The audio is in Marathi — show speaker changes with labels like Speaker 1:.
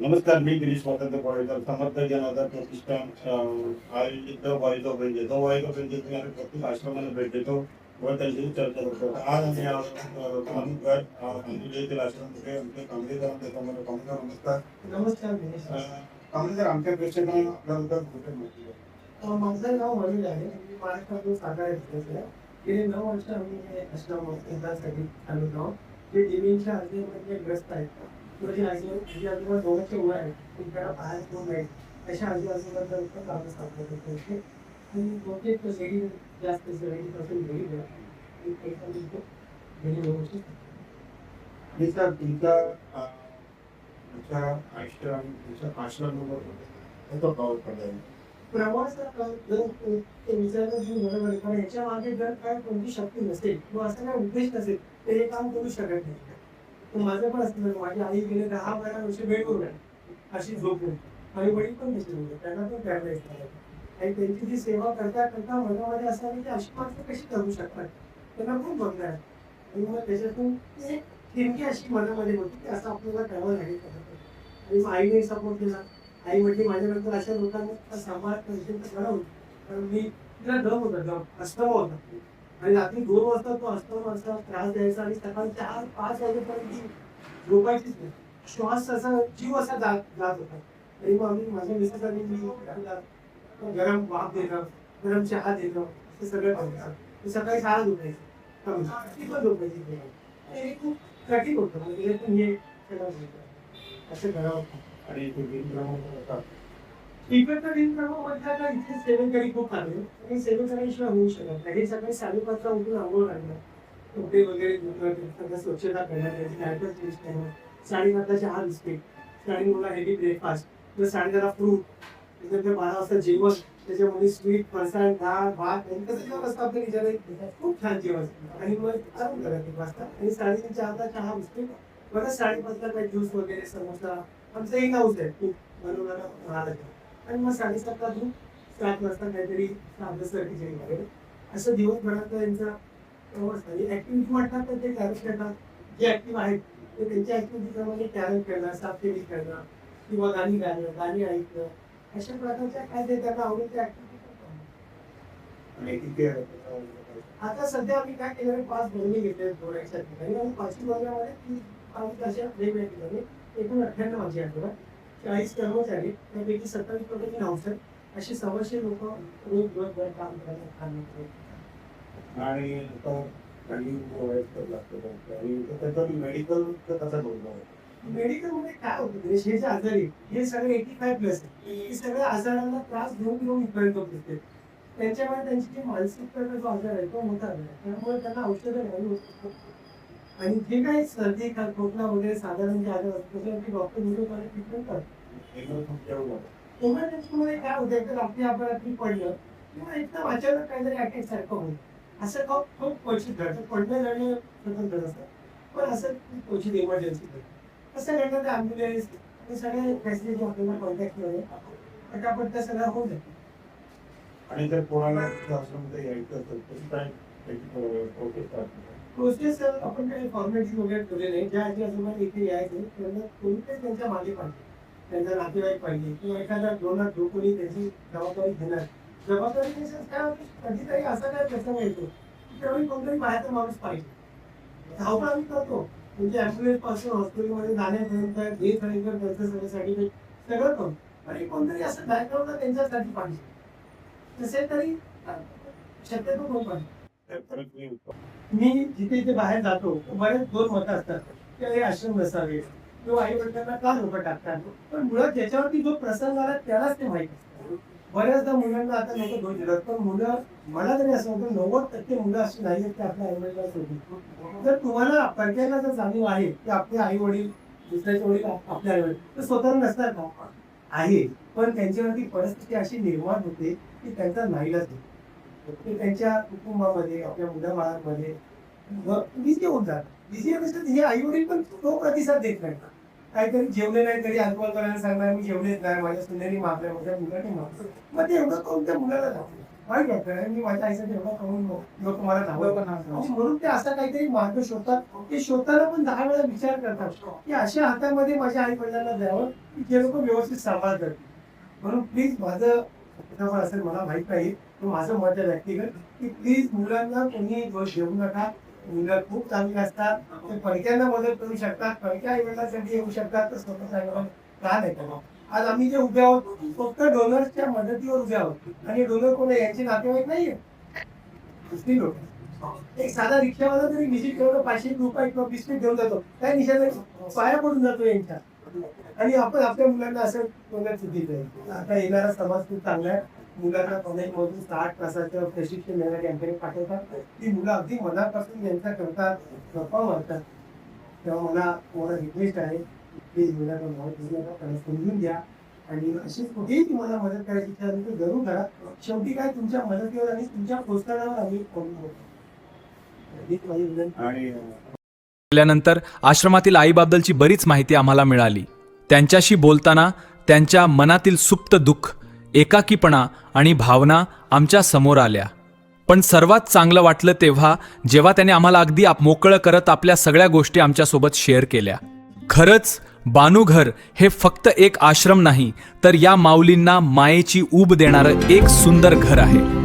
Speaker 1: नमस्कार, मी गिरीश स्वातंत्र्य कोळेकर, समर्थ जनार्दन प्रतिष्ठान आयोजित वाईचा भेट देतो. वाईचा भेट देतो आणि प्रत्येक आश्रमाला भेट देतो व त्यांच्याशी चर्चा करतो. आज आम्ही कामगार येथील आश्रममध्ये आमच्या कामगार त्याच्यामध्ये कामगार नमस्कार.
Speaker 2: नमस्कार दिनेश.
Speaker 1: कामगार आमच्या प्रेक्षकांना आपल्याबद्दल कुठे माहिती द्या.
Speaker 2: माझं नाव वनील आहे. मी महाराष्ट्रातून सातारा येथे आहे. गेली 9 वर्ष आम्ही हे आश्रम केंद्रासाठी चालवत आहोत. जे डिमेन्शिया आजारामध्ये ग्रस्त आहेत, म्हणजे आजी आजोबा दोघांचे वय आहे, त्यांना बाहेर कोण नाही अशा आजी आजोबांबद्दल पण काम स्थापना करतो असते. आणि बहुतेक लेडी जास्त 70% लेडीज आहे. गेली 9 वर्ष
Speaker 1: मी सर तुमच्या आयुष्य आणि तुमच्या आश्रमावर त्याचा प्रभाव पडला आहे.
Speaker 2: प्रवास जर ते विचारलं की बरोबर आहे, पण याच्या मागे जर काय कोणती शक्ती नसेल किंवा असं काय उद्देश नसेल तर हे काम करू शकत नाही. तर माझं पण असं झालं, माझी आई गेले 10-12 वर्ष बेडवर आहे, अशी झोपली. आणि वडील पण तसे होते, त्यांना पण पॅरालाइज झालं. आणि त्यांची जी सेवा करता करता मनामध्ये असं आलं की अशी माणसं कशी करू शकतात, त्यांना खूप बघणार. आणि मग त्याच्यातून एक नेमकी अशी मनामध्ये होती की असं आपल्याला करावं लागेल. आणि मग आईने सपोर्ट केला. आई म्हटली माझ्यानंतर अशा लोकांना सांभाळ करावं, कारण मी तिला दम होता, दम अस्तमा होता. आणि रात्री 2 वाजता तो अस्तमा असा त्रास द्यायचा आणि सकाळी 4-5 वाजेपर्यंत झोपायचीच नाही. श्वास असा जीव असा जात होता. आणि मग आम्ही माझ्या मिसेसनी मी गरम वाफ देणं, गरम चहा देणं, हे सगळं करायचं. सकाळी 6 झोपायचं, ती पण झोपायची. हे खूप कठीण होतं, म्हणजे हे असं करावं.
Speaker 1: आणि तुम्ही
Speaker 2: इकडचा दिनक्रम म्हटलं का इथे सेवेकरी खूप आले आणि सेवेकऱ्याशिवाय होऊ शकत नाही. हे सगळे 5:30 उठून आंघोळ घालणं, कपडे वगैरे सगळं स्वच्छता करणं, त्याची डायपर चेंज करणं, 7:30 चहा बिस्किट, 9:30 हेवी ब्रेकफास्ट, तर 10:30 फ्रूट, त्याच्यानंतर 12 वाजता जेवण, त्याच्यामध्ये स्वीट, फरसाण, डाळ, भात, कसं जेवण असतं आपल्या विचारात खूप छान जेवण. आणि मग आराम करा 1 वाजता आणि 3:30 चहा बिस्किट, परत 5:30 काही ज्यूस वगैरे, समोसा. आमचं एक हाऊस आहे खूप बनवणारा महाराज. आणि मग 7:30 दूध, 7 वाजता काहीतरी अभ्यासासाठी खिचडी वगैरे, असं दिवसभरात त्यांचा प्रवास. आणि ऍक्टिव्हिटी वाटतात तर ते कॅरेट करतात. जे ऍक्टिव्ह आहेत ते त्यांच्या ऍक्टिव्हिटीप्रमाणे कॅरेट करणं, साफसफाई करणं किंवा गाणी गाणं, गाणी ऐकणं, अशा प्रकारच्या काय ते त्यांना आवडीच्या ऍक्टिव्हिटी करतात.
Speaker 1: आणि किती
Speaker 2: आता सध्या आम्ही काय केलं, 5 बहिणी घेतल्या दोघांच्या ठिकाणी आणि 5 बहिण्यामध्ये 3 अशा वेगवेगळ्या ठिकाणी एकूण 98 माझी आठवडा, 40 कर्मचारी, त्यापैकी 27% हाऊस आहेत. अशी 100 लोक रोज दिवसभर काम करायला काम.
Speaker 1: आणि आता काही लागतं आणि त्याचा मेडिकलचं कसा बोलणं.
Speaker 2: मेडिकल मध्ये काय होतं, हे जे आजारी हे सगळे 85+ हे सगळ्या आजारांना त्रास घेऊन घेऊन इथपर्यंत पोहोचते. त्यांच्यामुळे त्यांची जी मानसिकतेचा जो आजार आहे तो मोठा आहे, त्यामुळे त्यांना औषधं घ्यावी होती. आणि जे काही सर्दी खोकला वगैरे साधारण जे आजार असतात त्याच्यावरती डॉक्टर व्हिडिओद्वारे ट्रीटमेंट करतात. इमर्जन्सीमध्ये काय होतं, तर आपल्या अपघातातली पडलं किंवा एकदम अचानक काहीतरी अटॅक सारखं होईल, असं खूप क्वचित घडतं. पडणं जाणं स्वतंत्र असतं, पण असं क्वचित इमर्जन्सी घडतं. असं घडलं तर ॲम्ब्युलन्स हे सगळे फॅसिलिटी आपल्याला कॉन्टॅक्टमध्ये पटापट त्या सगळ्या होऊन जातात.
Speaker 1: आणि जर कोणाला आश्रममध्ये यायचं असेल तर काय
Speaker 2: प्रोसेस आपण काही फॉर्मॅलिटी वगैरे ठेवले नाही. ज्या आजी आजोबा इथे यायचे त्यांना कोणीतरी त्यांच्या मागे पाहिजे, त्यांचा नातेवाईक पाहिजे किंवा एखादा डोनर जो कोणी त्याची जबाबदारी घेणार. जबाबदारी काय होती, कधीतरी असा काय प्रसंग येतो त्यावेळी कोणतरी बाहेरचा माणूस पाहिजे. धावपळ आम्ही करतो, म्हणजे ॲम्ब्युलन्स पासून हॉस्पिटलमध्ये जाण्यापर्यंत जे खरेदी त्यांचं सगळ्यासाठी सगळं करतो. आणि कोणतरी असं बॅकग्राऊंडला त्यांच्यासाठी पाहिजे. तसे तरी शक्यतो कोण पाहिजे. मी जिथे जिथे बाहेर जातो बरेच 2 मतं असतात की हे आश्रम नसावे किंवा आई वडिलांना का लोक टाकतात. पण मुळात ज्याच्यावरती जो प्रसंग आला त्यालाच ते माहिती असतं. बऱ्याचदा मुलांना आता लोक दोष देतात, पण मुलं, मला तरी असं वाटतं 90% मुलं अशी नाही आहेत की आपल्या आई वडिलांना सोडून. जर तुम्हाला प्रत्येकाला जर जाणीव आहे की आपले आई वडील, दुसऱ्याचे वडील आपल्या आई वडील, तर स्वतः नसतात का आहे, पण त्यांच्यावरती परिस्थिती अशी निर्माण होते की त्यांचा नाईलाज होतो. ते त्यांच्या कुटुंबामध्ये, आपल्या मुलाबाळांमध्ये बिझी होऊन जातात. बिझी असतात हे आई वडील पण तो प्रतिसाद देत नाही. काहीतरी जेवले नाही तरी अल्कोहोल करायला सांगणार, मी जेवलेच नाही, माझ्या सुनेनी मागल्या, माझ्या मुलाने मागलं. मग ते एवढं कोणत्या मुलाला लागतं. वाईट वाटतं. आणि मी माझ्या आईसाठी एवढा कमवून लोक मला धावतात. आणि म्हणून ते असं काहीतरी मार्ग शोधतात. ते शोधताना पण 10 वेळा विचार करतात की अशा हातामध्ये माझ्या आई वडिलांना द्यावं की जे लोक व्यवस्थित सांभाळ करतील. म्हणून प्लीज माझं कुठं असेल मला माहित नाही, पण माझं मत आहे व्यक्तिगत की प्लीज मुलांना कोणी दोष देऊ नका. मुलं खूप चांगली असतात, ते पडक्यांना मदत करू शकतात, पडक्या आई वडिलांसाठी येऊ शकतात, तर स्वतः आई का नाही करणार. आज आम्ही जे उभे आहोत फक्त डोनर्सच्या मदतीवर उभे आहोत. आणि डोनर कोण आहे यांचे नातेवाईक नाहीये, दुसरी लोक. एक साधा रिक्षावाला जरी व्हिजिट करतो 500 रुपये किंवा बिस्किट घेऊन जातो, काय निशाण पाया पडून जातो यांच्या. आणि आपण आपल्या मुलांना असं कोणाला चुकीचं आहे. आता येणारा समाज खूप चांगला आहे. मुलांना कॉलेजमधून 60 तासाचं प्रशिक्षण देणाऱ्या कॅम्पेन पाठवतात. ती मुलं अगदी मनापासून यांचा करतात, गप्पा मारतात. तेव्हा मला रिक्वेस्ट आहे, प्लीज मुलांना मदत करू नका, त्यांना समजून घ्या. आणि अशी कुठेही तुम्हाला मदत करायची इच्छा असेल तर जरूर करा. शेवटी काय तुमच्या मदतीवर आणि तुमच्या प्रोत्साहनावर आम्ही
Speaker 1: आणि
Speaker 3: केल्यानंतर आश्रमातील आईबाबदलची बरीच माहिती आम्हाला मिळाली. त्यांच्याशी बोलताना त्यांच्या मनातील सुप्त दुःख, एकाकीपणा आणि भावना आमच्या समोर आल्या. पण सर्वात चांगलं वाटलं जेव्हा त्याने आम्हाला अगदी मोकळं करत आपल्या सगळ्या गोष्टी आमच्यासोबत शेअर केल्या. खरंच बानुघर हे फक्त एक आश्रम नाही, तर या माऊलींना मायेची ऊब देणारं एक सुंदर घर आहे.